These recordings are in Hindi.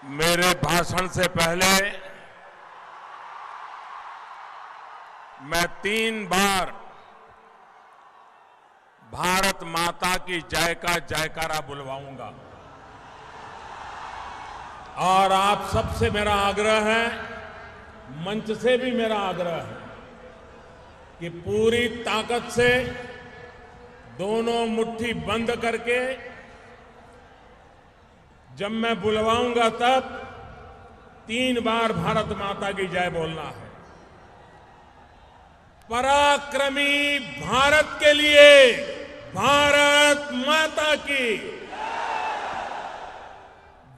मेरे भाषण से पहले मैं 3 बार भारत माता की जय का जयकारा बुलवाऊंगा और आप सबसे मेरा आग्रह है, मंच से भी मेरा आग्रह है कि पूरी ताकत से दोनों मुट्ठी बंद करके जब मैं बुलवाऊंगा तब 3 बार भारत माता की जय बोलना है। पराक्रमी भारत के लिए भारत माता की,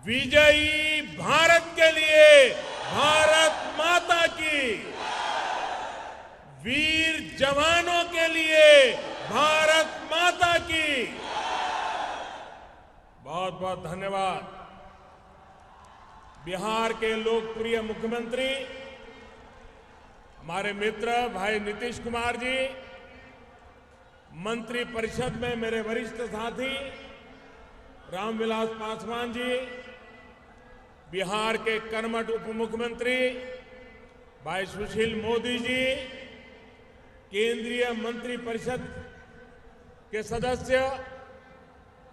विजयी भारत के लिए भारत माता की, वीर जवानों के लिए भारत माता की। बहुत बहुत धन्यवाद। बिहार के लोकप्रिय मुख्यमंत्री हमारे मित्र भाई नीतीश कुमार जी, मंत्री परिषद में मेरे वरिष्ठ साथी रामविलास पासवान जी, बिहार के कर्मठ उप मुख्यमंत्री भाई सुशील मोदी जी, केंद्रीय मंत्री परिषद के सदस्य,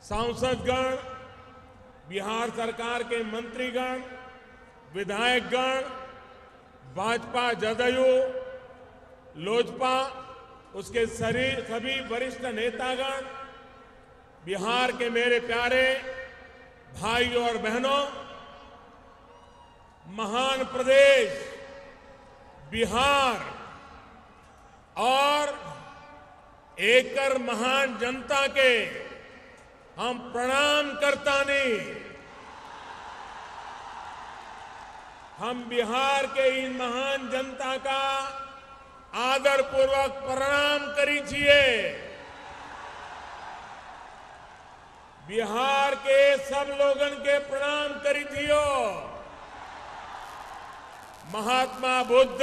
सांसदगण, बिहार सरकार के मंत्रीगण, विधायकगण, भाजपा, जदयू, लोजपा, उसके सभी वरिष्ठ नेतागण, बिहार के मेरे प्यारे भाइयों और बहनों, महान प्रदेश बिहार और एकर महान जनता के हम प्रणाम करता नहीं, हम बिहार के इन महान जनता का आदरपूर्वक प्रणाम करी छिए। बिहार के सब लोगन के प्रणाम करी थियो। महात्मा बुद्ध,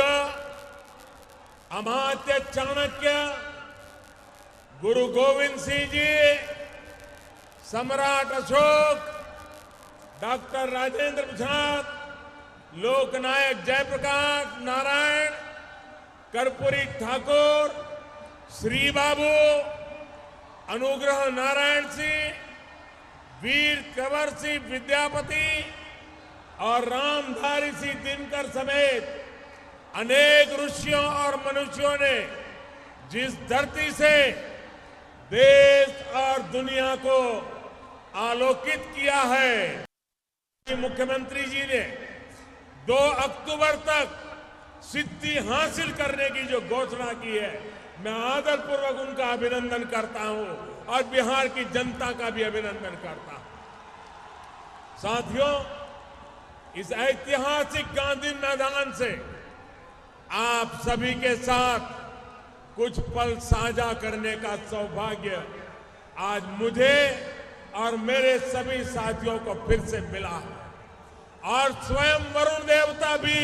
अमात्य चाणक्य, गुरु गोविंद सिंह जी, सम्राट अशोक, डॉक्टर राजेंद्र प्रसाद, लोकनायक जयप्रकाश नारायण, कर्पूरी ठाकुर, श्री बाबू, अनुग्रह नारायण सिंह, वीर कंवर सिंह विद्यापति और रामधारी सिंह दिनकर समेत अनेक ऋषियों और मनुष्यों ने जिस धरती से देश और दुनिया को आलोकित किया है, मुख्यमंत्री जी ने 2 अक्टूबर तक सिद्धि हासिल करने की जो घोषणा की है, मैं आदरपूर्वक उनका अभिनंदन करता हूं और बिहार की जनता का भी अभिनंदन करता हूं। साथियों, इस ऐतिहासिक गांधी मैदान से आप सभी के साथ कुछ पल साझा करने का सौभाग्य आज मुझे और मेरे सभी साथियों को फिर से मिला है और स्वयं वरुण देवता भी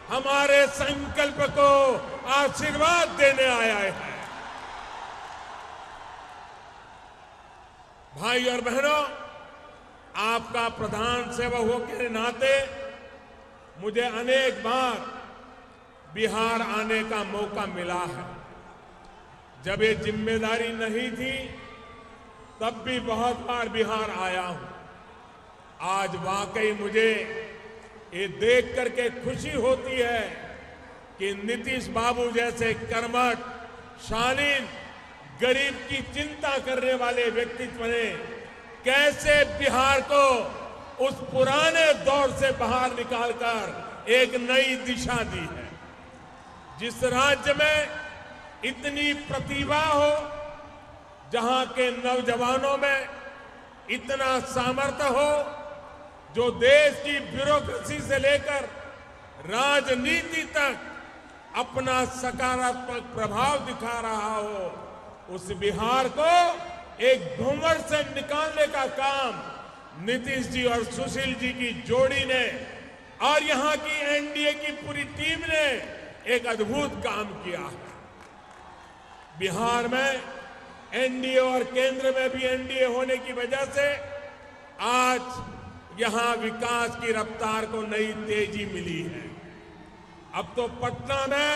हमारे संकल्प को आशीर्वाद देने आया है। भाई और बहनों, आपका प्रधान सेवक होने के नाते मुझे अनेक बार बिहार आने का मौका मिला है। जब ये जिम्मेदारी नहीं थी तब भी बहुत बार बिहार आया हूं। आज वाकई मुझे ये देख करके खुशी होती है कि नीतीश बाबू जैसे कर्मठ, शालीन, गरीब की चिंता करने वाले व्यक्तित्व ने कैसे बिहार को उस पुराने दौर से बाहर निकालकर एक नई दिशा दी है। जिस राज्य में इतनी प्रतिभा हो, जहां के नौजवानों में इतना सामर्थ्य हो, जो देश की ब्यूरोक्रेसी से लेकर राजनीति तक अपना सकारात्मक प्रभाव दिखा रहा हो, उस बिहार को एक भंवर से निकालने का काम नीतीश जी और सुशील जी की जोड़ी ने और यहां की एनडीए की पूरी टीम ने एक अद्भुत काम किया है। बिहार में एनडीए और केंद्र में भी एनडीए होने की वजह से आज यहां विकास की रफ्तार को नई तेजी मिली है। अब तो पटना में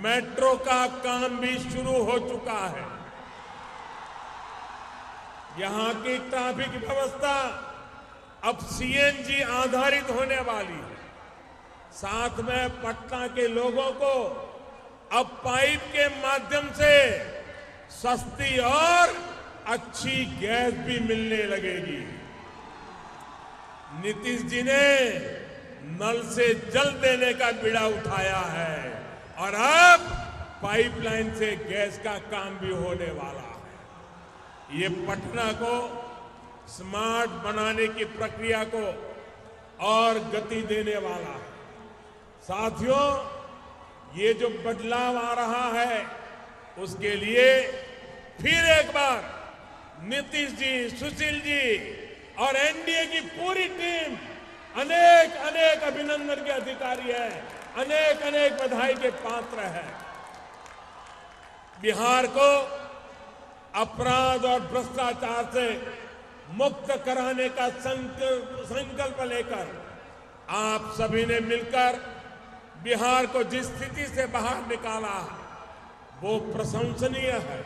मेट्रो का काम भी शुरू हो चुका है। यहां की ट्रैफिक व्यवस्था अब सीएनजी आधारित होने वाली है। साथ में पटना के लोगों को अब पाइप के माध्यम से सस्ती और अच्छी गैस भी मिलने लगेगी। नीतीश जी ने नल से जल देने का बीड़ा उठाया है और अब पाइपलाइन से गैस का काम भी होने वाला है। ये पटना को स्मार्ट बनाने की प्रक्रिया को और गति देने वाला है। साथियों, ये जो बदलाव आ रहा है उसके लिए फिर एक बार नीतीश जी, सुशील जी और एनडीए की पूरी टीम अनेक अनेक अभिनंदन के अधिकारी है, अनेक अनेक बधाई के पात्र है। बिहार को अपराध और भ्रष्टाचार से मुक्त कराने का संकल्प लेकर आप सभी ने मिलकर बिहार को जिस स्थिति से बाहर निकाला वो प्रशंसनीय है।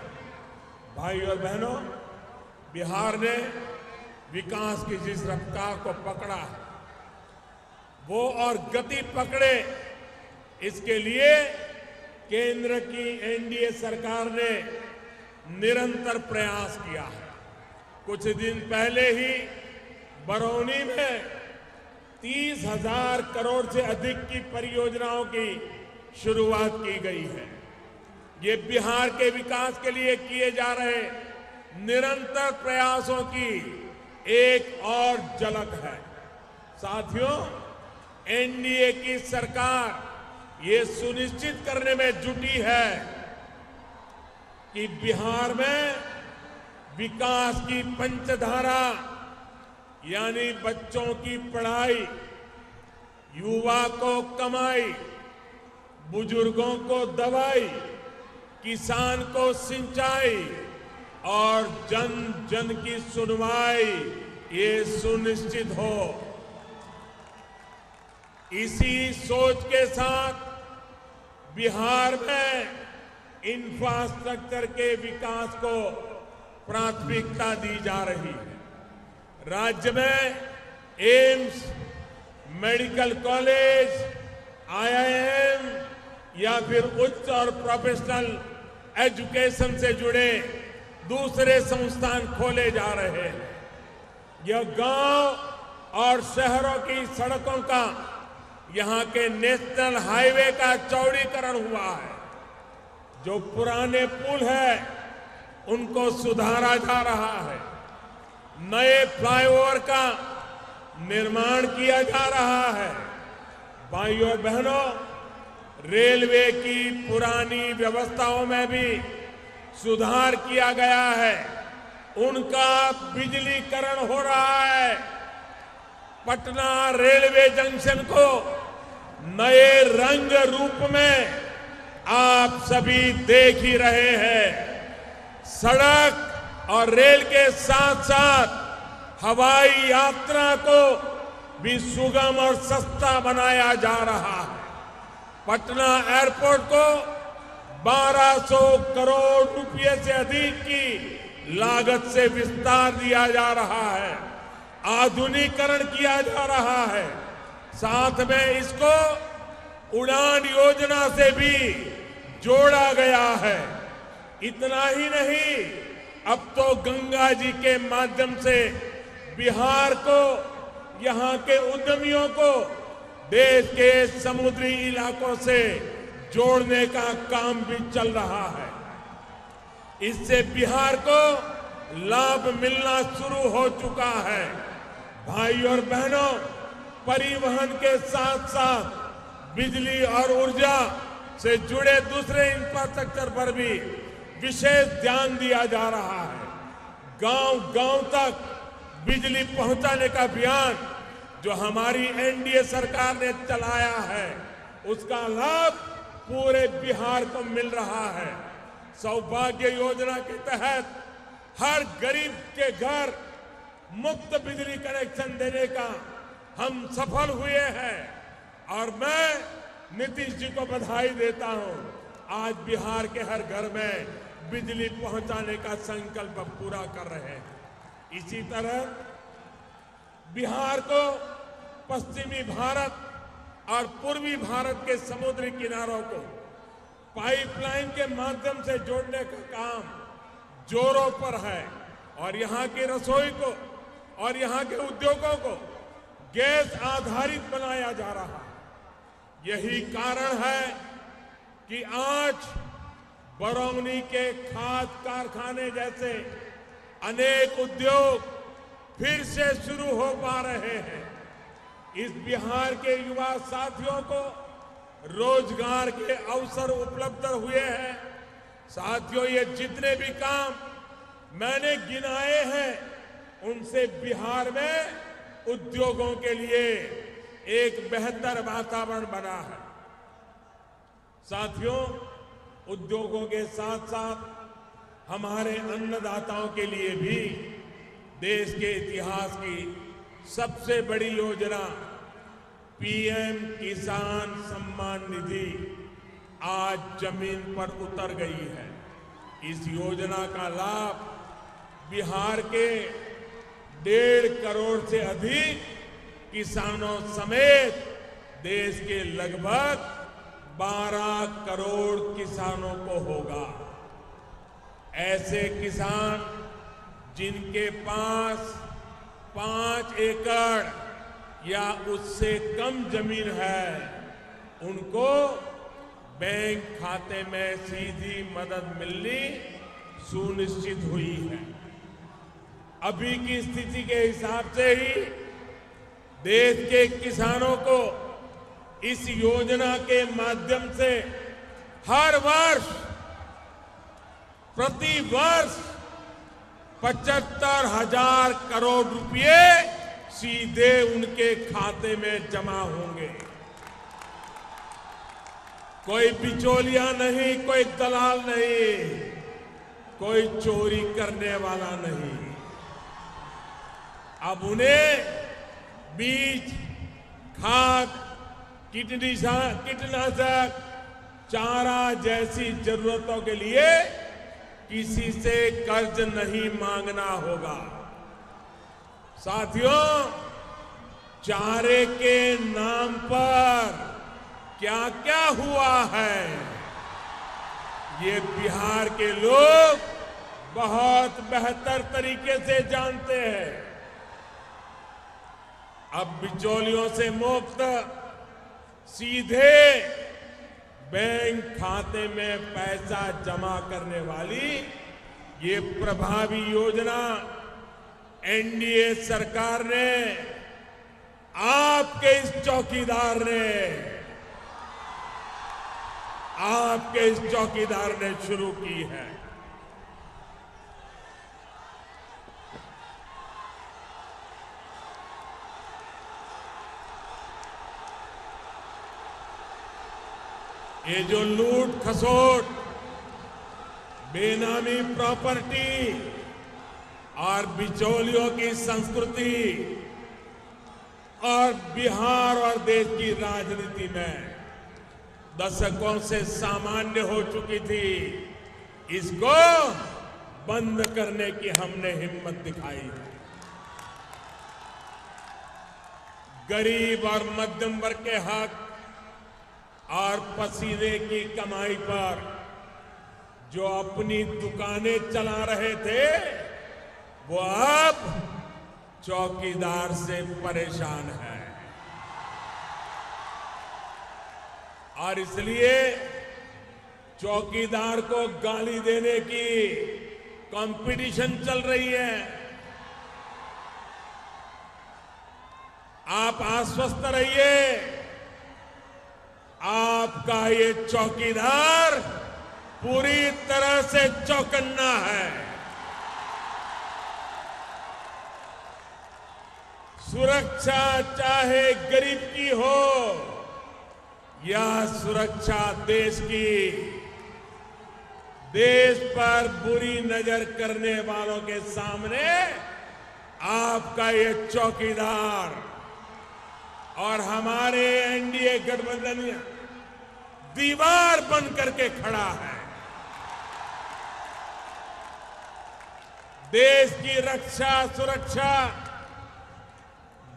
भाई और बहनों, बिहार ने विकास की जिस रफ्तार को पकड़ा है वो और गति पकड़े, इसके लिए केंद्र की एनडीए सरकार ने निरंतर प्रयास किया है। कुछ दिन पहले ही बरौनी में 30,000 करोड़ से अधिक की परियोजनाओं की शुरुआत की गई है। ये बिहार के विकास के लिए किए जा रहे निरंतर प्रयासों की एक और झलक है। साथियों, एनडीए की सरकार ये सुनिश्चित करने में जुटी है कि बिहार में विकास की पंचधारा यानी बच्चों की पढ़ाई, युवा को कमाई, बुजुर्गों को दवाई, किसान को सिंचाई और जन जन की सुनवाई ये सुनिश्चित हो। इसी सोच के साथ बिहार में इंफ्रास्ट्रक्चर के विकास को प्राथमिकता दी जा रही है। राज्य में एम्स, मेडिकल कॉलेज, आईआईएम या फिर उच्च और प्रोफेशनल एजुकेशन से जुड़े दूसरे संस्थान खोले जा रहे हैं। यह गांव और शहरों की सड़कों का, यहां के नेशनल हाईवे का चौड़ीकरण हुआ है। जो पुराने पुल है उनको सुधारा जा रहा है। नए फ्लाईओवर का निर्माण किया जा रहा है। भाइयों और बहनों, रेलवे की पुरानी व्यवस्थाओं में भी सुधार किया गया है। उनका बिजलीकरण हो रहा है। पटना रेलवे जंक्शन को नए रंग रूप में आप सभी देख ही रहे हैं। सड़क और रेल के साथ साथ हवाई यात्रा को भी सुगम और सस्ता बनाया जा रहा है। पटना एयरपोर्ट को 1200 करोड़ रुपए से अधिक की लागत से विस्तार दिया जा रहा है, आधुनिकीकरण किया जा रहा है। साथ में इसको उड़ान योजना से भी जोड़ा गया है। इतना ही नहीं, अब तो गंगा जी के माध्यम से बिहार को, यहां के उद्यमियों को देश के समुद्री इलाकों से जोड़ने का काम भी चल रहा है। इससे बिहार को लाभ मिलना शुरू हो चुका है। भाई और बहनों, परिवहन के साथ साथ बिजली और ऊर्जा से जुड़े दूसरे इंफ्रास्ट्रक्चर पर भी विशेष ध्यान दिया जा रहा है। गांव-गांव तक बिजली पहुंचाने का अभियान जो हमारी एनडीए सरकार ने चलाया है, उसका लाभ पूरे बिहार को मिल रहा है। सौभाग्य योजना के तहत हर गरीब के घर मुफ्त बिजली कनेक्शन देने का हम सफल हुए हैं और मैं नीतीश जी को बधाई देता हूं। आज बिहार के हर घर में बिजली पहुंचाने का संकल्प पूरा कर रहे हैं। इसी तरह बिहार को पश्चिमी भारत और पूर्वी भारत के समुद्री किनारों को पाइपलाइन के माध्यम से जोड़ने का काम जोरों पर है और यहां की रसोई को और यहां के उद्योगों को गैस आधारित बनाया जा रहा है। यही कारण है कि आज बरौनी के खाद कारखाने जैसे अनेक उद्योग फिर से शुरू हो पा रहे हैं। इस बिहार के युवा साथियों को रोजगार के अवसर उपलब्ध हुए हैं। साथियों, ये जितने भी काम मैंने गिनाए हैं उनसे बिहार में उद्योगों के लिए एक बेहतर वातावरण बना है। साथियों, उद्योगों के साथ साथ हमारे अन्नदाताओं के लिए भी देश के इतिहास की सबसे बड़ी योजना पीएम किसान सम्मान निधि आज जमीन पर उतर गई है। इस योजना का लाभ बिहार के 1.5 करोड़ से अधिक किसानों समेत देश के लगभग 12 करोड़ किसानों को होगा। ऐसे किसान जिनके पास 5 एकड़ या उससे कम जमीन है, उनको बैंक खाते में सीधी मदद मिलनी सुनिश्चित हुई है। अभी की स्थिति के हिसाब से ही देश के किसानों को इस योजना के माध्यम से हर वर्ष प्रति वर्ष 75,000 करोड़ रुपए सीधे उनके खाते में जमा होंगे। कोई बिचौलिया नहीं, कोई दलाल नहीं, कोई चोरी करने वाला नहीं। अब उन्हें बीज, खाद, कीटनाशक, चारा जैसी जरूरतों के लिए किसी से कर्ज नहीं मांगना होगा। साथियों, चारे के नाम पर क्या क्या हुआ है, ये बिहार के लोग बहुत बेहतर तरीके से जानते हैं। अब बिचौलियों से मुक्त सीधे बैंक खाते में पैसा जमा करने वाली ये प्रभावी योजना एनडीए सरकार ने, आपके इस चौकीदार ने शुरू की है। ये जो लूट खसोट, बेनामी प्रॉपर्टी और बिचौलियों की संस्कृति और बिहार और देश की राजनीति में दशकों से सामान्य हो चुकी थी, इसको बंद करने की हमने हिम्मत दिखाई। गरीब और मध्यम वर्ग के हक और पसीने की कमाई पर जो अपनी दुकानें चला रहे थे, वो अब चौकीदार से परेशान है। और इसलिए चौकीदार को गाली देने की कंपटीशन चल रही है। आप आश्वस्त रहिए, आपका ये चौकीदार पूरी तरह से चौकन्ना है। सुरक्षा चाहे गरीब की हो या सुरक्षा देश की, देश पर बुरी नजर करने वालों के सामने आपका ये चौकीदार और हमारे एनडीए गठबंधन दीवार बन करके खड़ा है। देश की रक्षा सुरक्षा,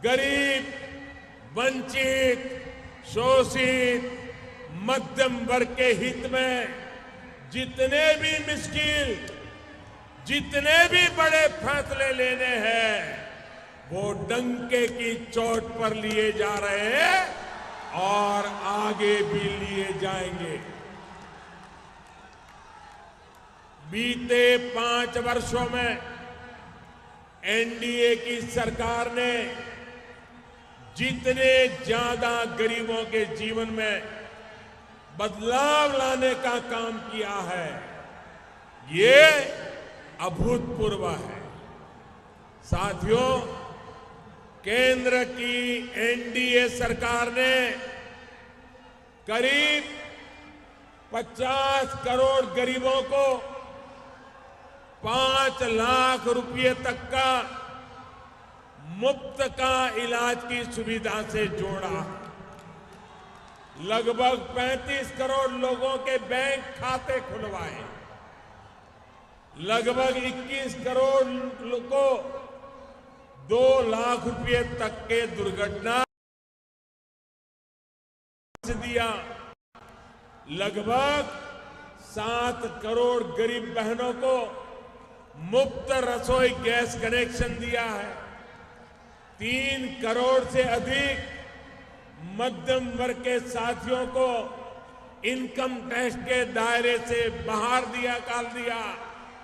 गरीब, वंचित, शोषित, मध्यम वर्ग के हित में जितने भी मुश्किल, जितने भी बड़े फैसले लेने हैं, वो डंके की चोट पर लिए जा रहे हैं और आगे भी लिए जाएंगे। बीते 5 वर्षों में एनडीए की सरकार ने जितने ज्यादा गरीबों के जीवन में बदलाव लाने का काम किया है, ये अभूतपूर्व है। साथियों, केंद्र की एनडीए सरकार ने करीब 50 करोड़ गरीबों को 5 लाख रुपए तक का मुफ्त का इलाज की सुविधा से जोड़ा। लगभग 35 करोड़ लोगों के बैंक खाते खुलवाए। लगभग 21 करोड़ को 2 लाख रुपए तक के दुर्घटना दिया। लगभग 7 करोड़ गरीब बहनों को मुफ्त रसोई गैस कनेक्शन दिया है। 3 करोड़ से अधिक मध्यम वर्ग के साथियों को इनकम टैक्स के दायरे से बाहर निकाल दिया,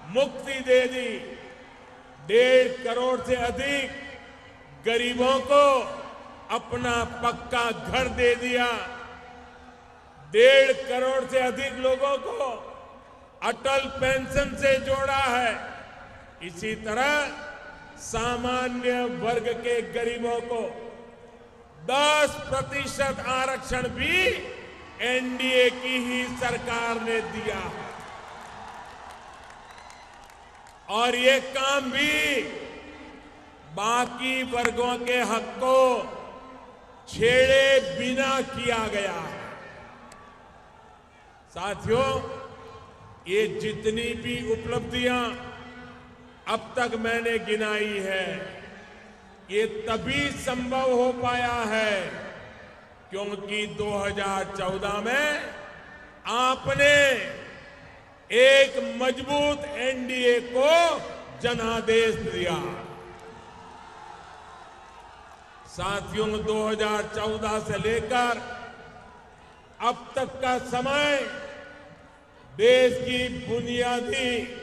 मुक्ति दे दी। 1.5 करोड़ से अधिक गरीबों को अपना पक्का घर दे दिया। 1.5 करोड़ से अधिक लोगों को अटल पेंशन से जोड़ा है। इसी तरह सामान्य वर्ग के गरीबों को 10% आरक्षण भी एनडीए की ही सरकार ने दिया है। और ये काम भी बाकी वर्गों के हक को छेड़े बिना किया गया है। साथियों, ये जितनी भी उपलब्धियां अब तक मैंने गिनाई है, ये तभी संभव हो पाया है क्योंकि 2014 में आपने एक मजबूत एनडीए को जनादेश दिया। साथियों, 2014 से लेकर अब तक का समय देश की बुनियादी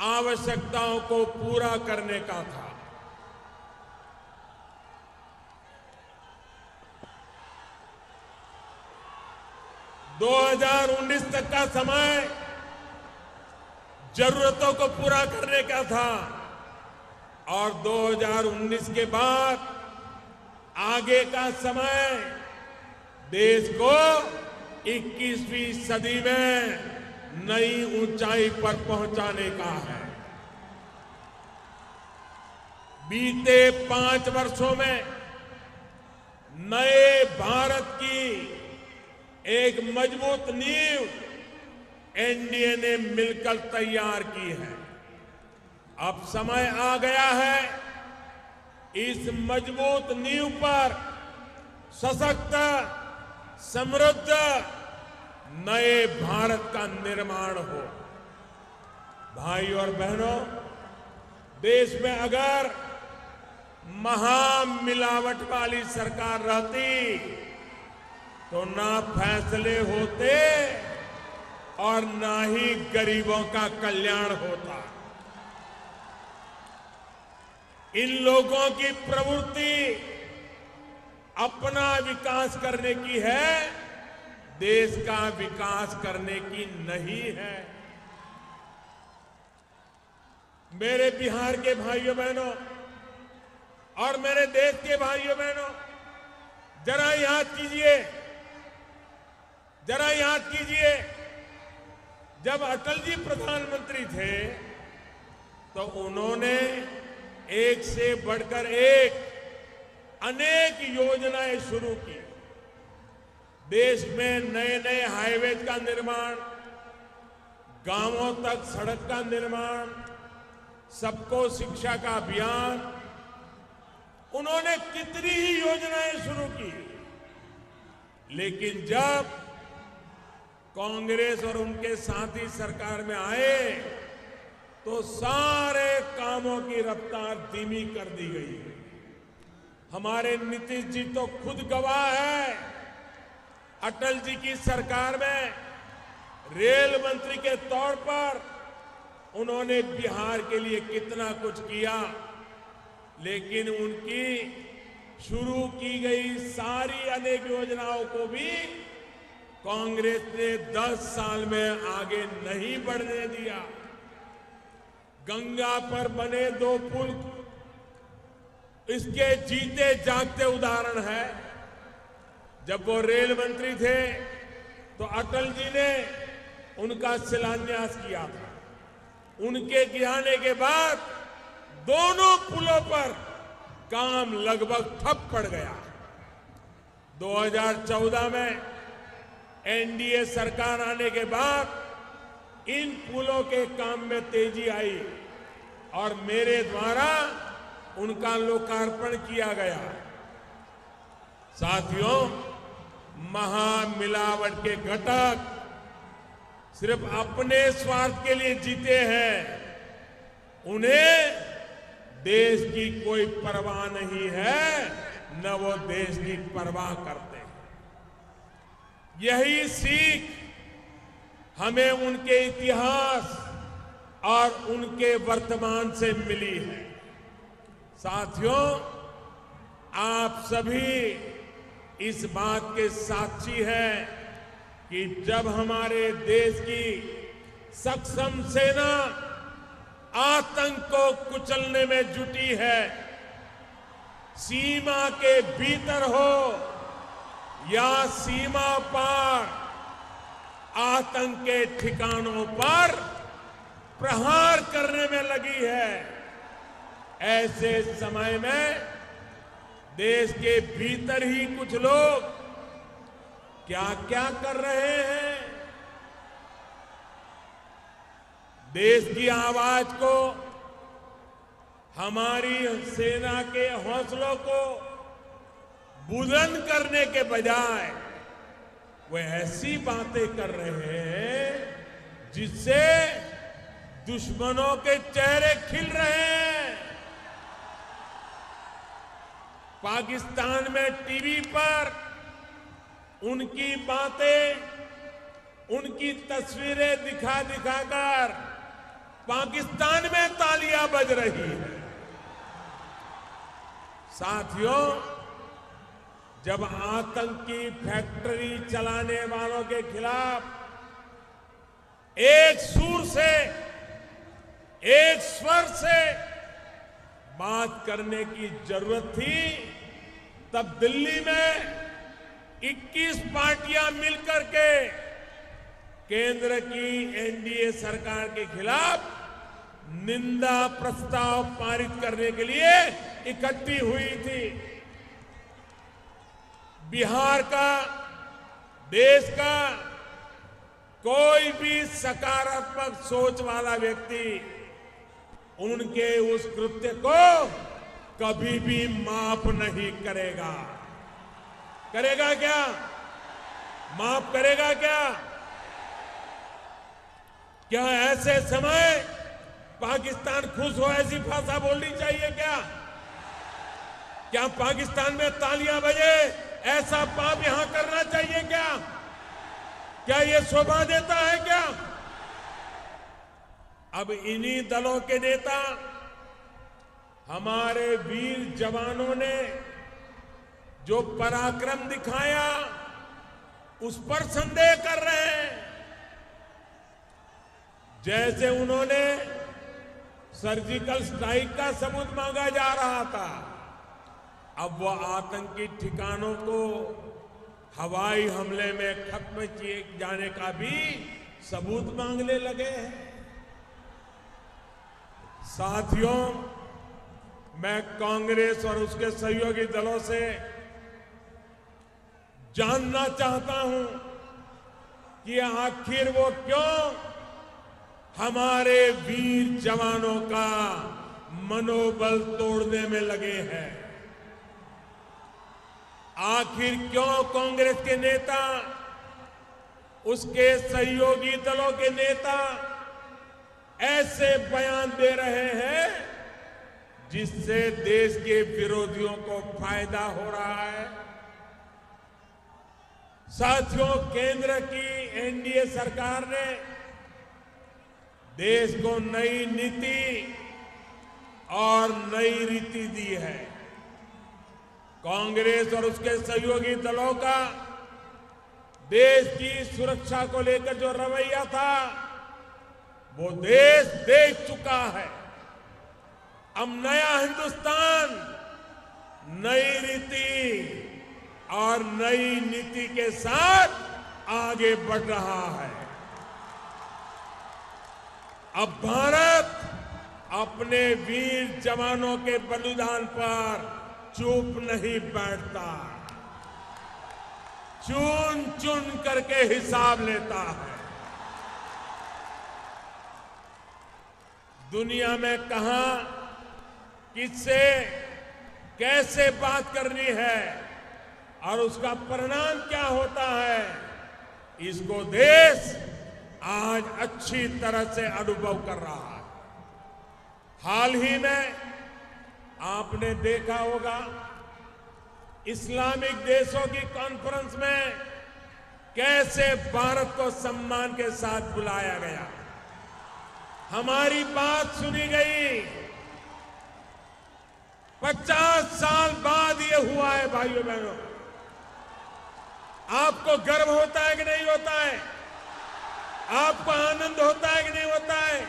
आवश्यकताओं को पूरा करने का था। दो 2019 तक का समय जरूरतों को पूरा करने का था और 2019 के बाद आगे का समय देश को 21वीं सदी में नई ऊंचाई पर पहुंचाने का है। बीते 5 वर्षों में नए भारत की एक मजबूत नींव एनडीए ने मिलकर तैयार की है। अब समय आ गया है इस मजबूत नींव पर सशक्त, समृद्ध नए भारत का निर्माण हो। भाई और बहनों, देश में अगर महामिलावट वाली सरकार रहती तो ना फैसले होते और ना ही गरीबों का कल्याण होता। इन लोगों की प्रवृत्ति अपना विकास करने की है, देश का विकास करने की नहीं है। मेरे बिहार के भाइयों बहनों और मेरे देश के भाइयों बहनों, जरा याद कीजिए, जरा याद कीजिए, जब अटल जी प्रधानमंत्री थे तो उन्होंने एक से बढ़कर एक अनेक योजनाएं शुरू की। देश में नए नए हाईवे का निर्माण, गांवों तक सड़क का निर्माण, सबको शिक्षा का अभियान, उन्होंने कितनी ही योजनाएं शुरू की। लेकिन जब कांग्रेस और उनके साथी सरकार में आए तो सारे कामों की रफ्तार धीमी कर दी गई। हमारे नीतीश जी तो खुद गवाह है। अटल जी की सरकार में रेल मंत्री के तौर पर उन्होंने बिहार के लिए कितना कुछ किया, लेकिन उनकी शुरू की गई सारी अनेक योजनाओं को भी कांग्रेस ने 10 साल में आगे नहीं बढ़ने दिया। गंगा पर बने 2 पुल इसके जीते जागते उदाहरण है। जब वो रेल मंत्री थे तो अटल जी ने उनका शिलान्यास किया था। उनके गिराने के बाद दोनों पुलों पर काम लगभग ठप पड़ गया। 2014 में एनडीए सरकार आने के बाद इन पुलों के काम में तेजी आई और मेरे द्वारा उनका लोकार्पण किया गया। साथियों, महामिलावट के घटक सिर्फ अपने स्वार्थ के लिए जीते हैं, उन्हें देश की कोई परवाह नहीं है, न वो देश की परवाह करते हैं। यही सीख हमें उनके इतिहास और उनके वर्तमान से मिली है। साथियों, आप सभी इस बात के साक्षी हैं कि जब हमारे देश की सक्षम सेना आतंक को कुचलने में जुटी है, सीमा के भीतर हो या सीमा पार, आतंक के ठिकानों पर प्रहार करने में लगी है। ऐसे समय में देश के भीतर ही कुछ लोग क्या क्या कर रहे हैं। देश की आवाज को, हमारी सेना के हौसलों को बुलंद करने के बजाय वे ऐसी बातें कर रहे हैं जिससे दुश्मनों के चेहरे खिल रहे हैं। पाकिस्तान में टीवी पर उनकी बातें, उनकी तस्वीरें दिखा दिखाकर पाकिस्तान में तालियां बज रही हैं। साथियों, जब आतंक की फैक्ट्री चलाने वालों के खिलाफ एक सुर से, एक स्वर से बात करने की जरूरत थी, तब दिल्ली में 21 पार्टियां मिलकर के केंद्र की एनडीए सरकार के खिलाफ निंदा प्रस्ताव पारित करने के लिए इकट्ठी हुई थी। बिहार का, देश का कोई भी सकारात्मक सोच वाला व्यक्ति उनके उस कृत्य को कभी भी माफ नहीं करेगा। करेगा क्या? माफ करेगा क्या? क्या ऐसे समय पाकिस्तान खुश हो ऐसी भाषा बोलनी चाहिए क्या? क्या पाकिस्तान में तालियां बजे ऐसा पाप यहां करना चाहिए क्या? क्या ये शोभा देता है क्या? अब इन्हीं दलों के नेता हमारे वीर जवानों ने जो पराक्रम दिखाया उस पर संदेह कर रहे हैं। जैसे उन्होंने सर्जिकल स्ट्राइक का सबूत मांगा जा रहा था, अब वो आतंकी ठिकानों को हवाई हमले में खत्म किए जाने का भी सबूत मांगने लगे हैं। साथियों, मैं कांग्रेस और उसके सहयोगी दलों से जानना चाहता हूं कि आखिर वो क्यों हमारे वीर जवानों का मनोबल तोड़ने में लगे हैं। आखिर क्यों कांग्रेस के नेता, उसके सहयोगी दलों के नेता ऐसे बयान दे रहे हैं जिससे देश के विरोधियों को फायदा हो रहा है। साथियों, केंद्र की एनडीए सरकार ने देश को नई नीति और नई रीति दी है। कांग्रेस और उसके सहयोगी दलों का देश की सुरक्षा को लेकर जो रवैया था वो देश देख चुका है। अब नया हिंदुस्तान नई रीति और नई नीति के साथ आगे बढ़ रहा है। अब भारत अपने वीर जवानों के बलिदान पर चुप नहीं बैठता, चुन चुन करके हिसाब लेता है। दुनिया में कहां किससे कैसे बात करनी है और उसका परिणाम क्या होता है, इसको देश आज अच्छी तरह से अनुभव कर रहा है। हाल ही में आपने देखा होगा इस्लामिक देशों की कॉन्फ्रेंस में कैसे भारत को सम्मान के साथ बुलाया गया, हमारी बात सुनी गई। 50 साल बाद ये हुआ है भाइयों बहनों। आपको गर्व होता है कि नहीं होता है? आपको आनंद होता है कि नहीं होता है?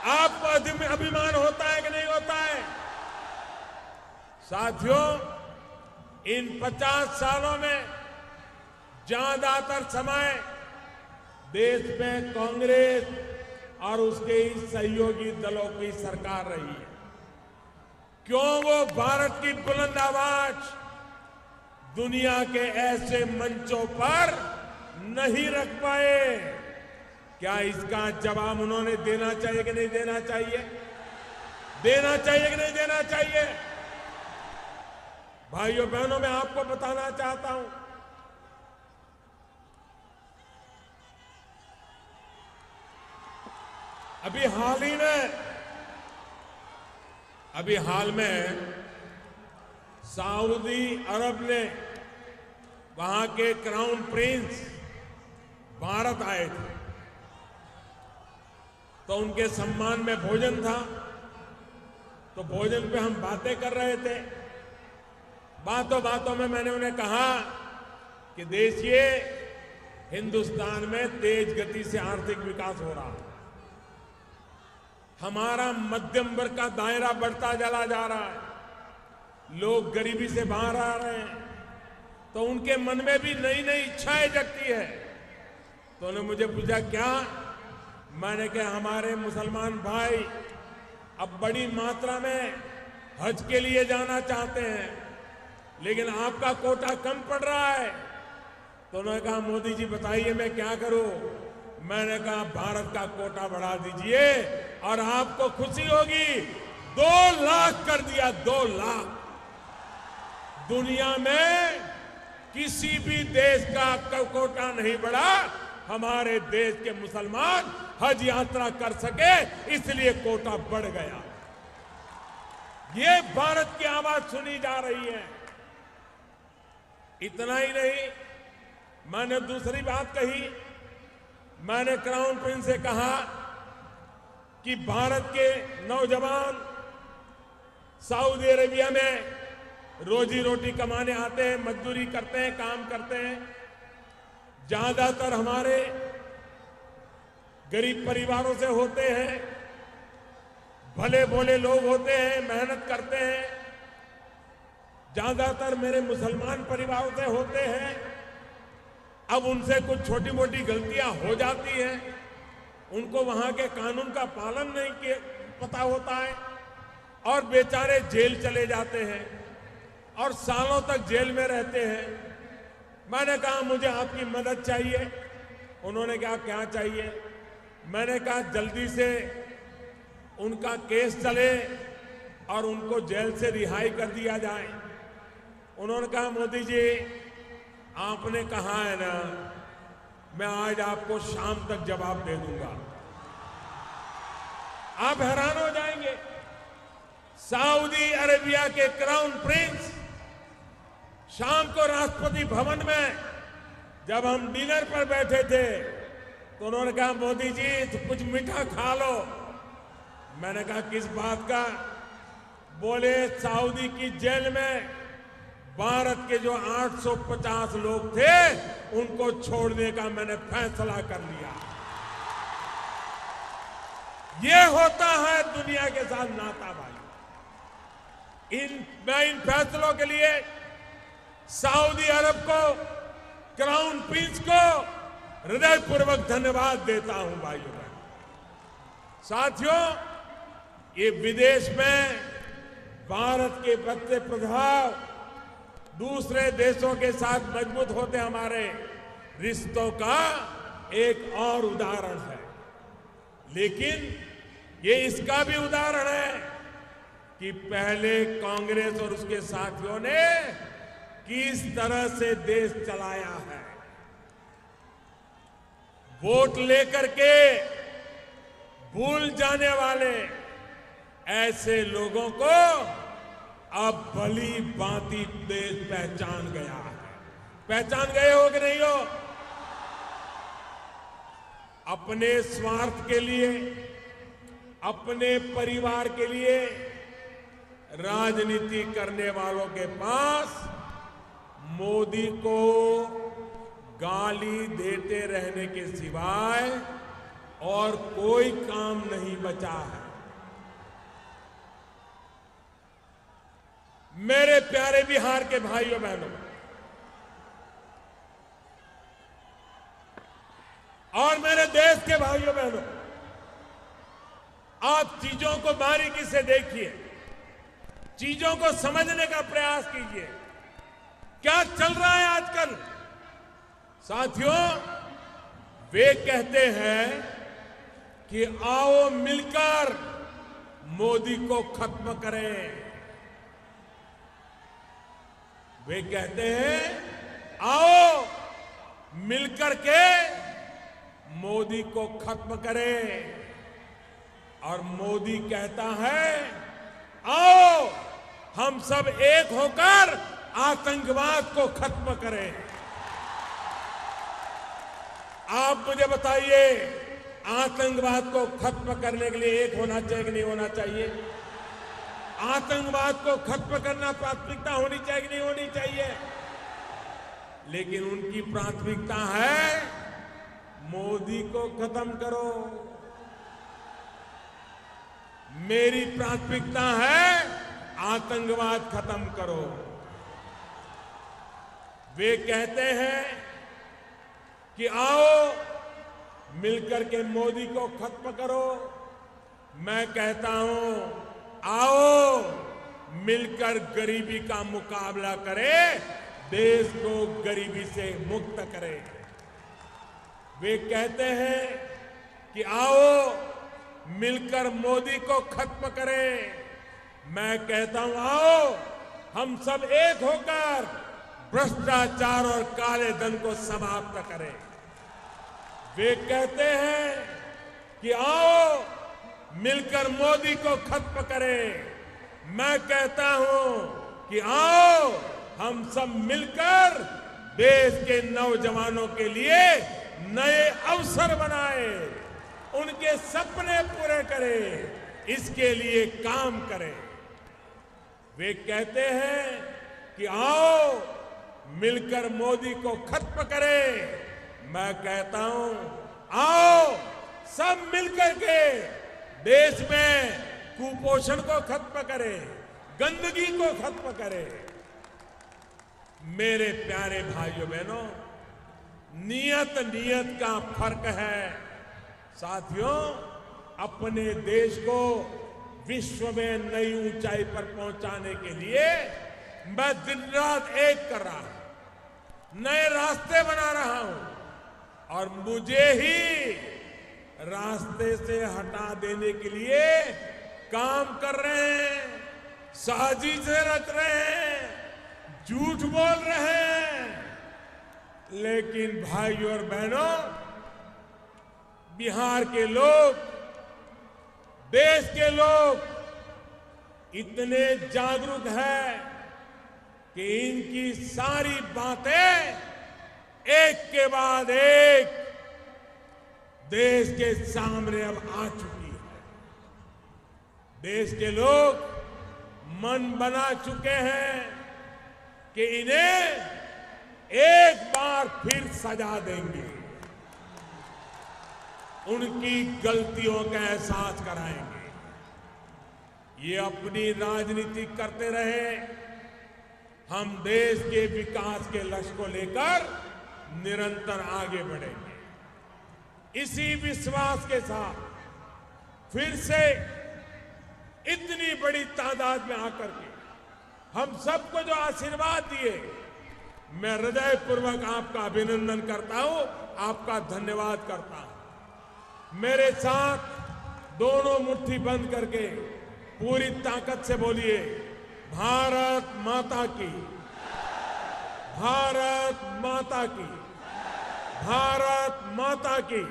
आपको अभिमान होता है कि नहीं होता है? साथियों, इन 50 सालों में ज्यादातर समय देश में कांग्रेस और उसके सहयोगी दलों की सरकार रही है। क्यों वो भारत की बुलंद आवाज दुनिया के ऐसे मंचों पर नहीं रख पाए? क्या इसका जवाब उन्होंने देना चाहिए कि नहीं देना चाहिए? देना चाहिए कि नहीं देना चाहिए? भाइयों बहनों, मैं आपको बताना चाहता हूं, अभी हाल में सऊदी अरब ने वहां के क्राउन प्रिंस भारत आए थे, तो उनके सम्मान में भोजन था। तो भोजन पे हम बातें कर रहे थे। बातों बातों में मैंने उन्हें कहा कि देखिए, हिंदुस्तान में तेज गति से आर्थिक विकास हो रहा है, हमारा मध्यम वर्ग का दायरा बढ़ता चला जा रहा है, लोग गरीबी से बाहर आ रहे हैं, तो उनके मन में भी नई नई इच्छाएं जगती है। तो उन्होंने मुझे पूछा क्या? मैंने कहा हमारे मुसलमान भाई अब बड़ी मात्रा में हज के लिए जाना चाहते हैं, लेकिन आपका कोटा कम पड़ रहा है। तो उन्होंने कहा मोदी जी बताइए मैं क्या करूं? मैंने कहा भारत का कोटा बढ़ा दीजिए और आपको खुशी होगी, 2 लाख कर दिया, 2 लाख। दुनिया में किसी भी देश का कोटा नहीं बढ़ा, हमारे देश के मुसलमान हज यात्रा कर सके इसलिए कोटा बढ़ गया। ये भारत की आवाज सुनी जा रही है। इतना ही नहीं, मैंने दूसरी बात कही। मैंने क्राउन प्रिंस से कहा कि भारत के नौजवान सऊदी अरेबिया में रोजी रोटी कमाने आते हैं, मजदूरी करते हैं, काम करते हैं। ज्यादातर हमारे गरीब परिवारों से होते हैं, भले भोले लोग होते हैं, मेहनत करते हैं। ज्यादातर मेरे मुसलमान परिवारों से होते हैं। अब उनसे कुछ छोटी मोटी गलतियां हो जाती हैं, उनको वहां के कानून का पालन नहीं पता होता है, और बेचारे जेल चले जाते हैं और सालों तक जेल में रहते हैं। मैंने कहा मुझे आपकी मदद चाहिए। उन्होंने कहा क्या चाहिए? मैंने कहा जल्दी से उनका केस चले और उनको जेल से रिहाई कर दिया जाए। उन्होंने कहा मोदी जी आपने कहा है ना, मैं आज आपको शाम तक जवाब दे दूंगा। आप हैरान हो जाएंगे। सऊदी अरेबिया के क्राउन प्रिंस शाम को राष्ट्रपति भवन में जब हम डिनर पर बैठे थे तो उन्होंने कहा मोदी जी तो कुछ मीठा खा लो। मैंने कहा किस बात का? बोले सऊदी की जेल में भारत के जो 850 लोग थे उनको छोड़ने का मैंने फैसला कर लिया। ये होता है दुनिया के साथ नाता भाई। मैं इन फैसलों के लिए सऊदी अरब को, क्राउन प्रिंस को हृदयपूर्वक धन्यवाद देता हूं भाइयों बहनों। साथियों, ये विदेश में भारत के बढ़ते प्रभाव दूसरे देशों के साथ मजबूत होते हमारे रिश्तों का एक और उदाहरण है। लेकिन ये इसका भी उदाहरण है कि पहले कांग्रेस और उसके साथियों ने किस तरह से देश चलाया है। वोट लेकर के भूल जाने वाले ऐसे लोगों को अब भली भांति देश पहचान गया है। पहचान गए हो कि नहीं हो? अपने स्वार्थ के लिए, अपने परिवार के लिए राजनीति करने वालों के पास मोदी को गाली देते रहने के सिवाय और कोई काम नहीं बचा है। मेरे प्यारे बिहार के भाइयों बहनों और मेरे देश के भाइयों बहनों, आप चीजों को बारीकी से देखिए, चीजों को समझने का प्रयास कीजिए। क्या चल रहा है आजकल? साथियों, वे कहते हैं कि आओ मिलकर मोदी को खत्म करें। वे कहते हैं आओ मिलकर के मोदी को खत्म करें, और मोदी कहता है आओ हम सब एक होकर आतंकवाद को खत्म करें। आप मुझे बताइए, आतंकवाद को खत्म करने के लिए एक होना चाहिए कि नहीं होना चाहिए? आतंकवाद को खत्म करना प्राथमिकता होनी चाहिए कि नहीं होनी चाहिए? लेकिन उनकी प्राथमिकता है मोदी को खत्म करो। मेरी प्राथमिकता है आतंकवाद खत्म करो। वे कहते हैं कि आओ मिलकर के मोदी को खत्म करो। मैं कहता हूं आओ मिलकर गरीबी का मुकाबला करें, देश को गरीबी से मुक्त करें। वे कहते हैं कि आओ मिलकर मोदी को खत्म करें। मैं कहता हूं आओ हम सब एक होकर भ्रष्टाचार और काले धन को समाप्त करें। वे कहते हैं कि आओ मिलकर मोदी को खत्म करें। मैं कहता हूं कि आओ हम सब मिलकर देश के नौजवानों के लिए नए अवसर बनाए, उनके सपने पूरे करें, इसके लिए काम करें। वे कहते हैं कि आओ मिलकर मोदी को खत्म करें। मैं कहता हूं आओ सब मिलकर के देश में कुपोषण को खत्म करें, गंदगी को खत्म करें। मेरे प्यारे भाइयों बहनों, नियत का फर्क है। साथियों, अपने देश को विश्व में नई ऊंचाई पर पहुंचाने के लिए मैं दिन रात एक कर रहा हूं, नए रास्ते बना रहा हूं और मुझे ही रास्ते से हटा देने के लिए काम कर रहे हैं, साजिशें रच रहे हैं, झूठ बोल रहे हैं। लेकिन भाइयों और बहनों, बिहार के लोग, देश के लोग इतने जागरूक हैं कि इनकी सारी बातें एक के बाद एक देश के सामने अब आ चुकी है। देश के लोग मन बना चुके हैं कि इन्हें एक बार फिर सजा देंगे, उनकी गलतियों का एहसास कराएंगे। ये अपनी राजनीति करते रहे, हम देश के विकास के लक्ष्य को लेकर निरंतर आगे बढ़ेंगे। इसी विश्वास के साथ फिर से इतनी बड़ी तादाद में आकर के हम सबको जो आशीर्वाद दिए, मैं हृदयपूर्वक आपका अभिनंदन करता हूं, आपका धन्यवाद करता हूं। मेरे साथ दोनों मुट्ठी बंद करके पूरी ताकत से बोलिए, भारत माता की, भारत माता की, भारत माता की।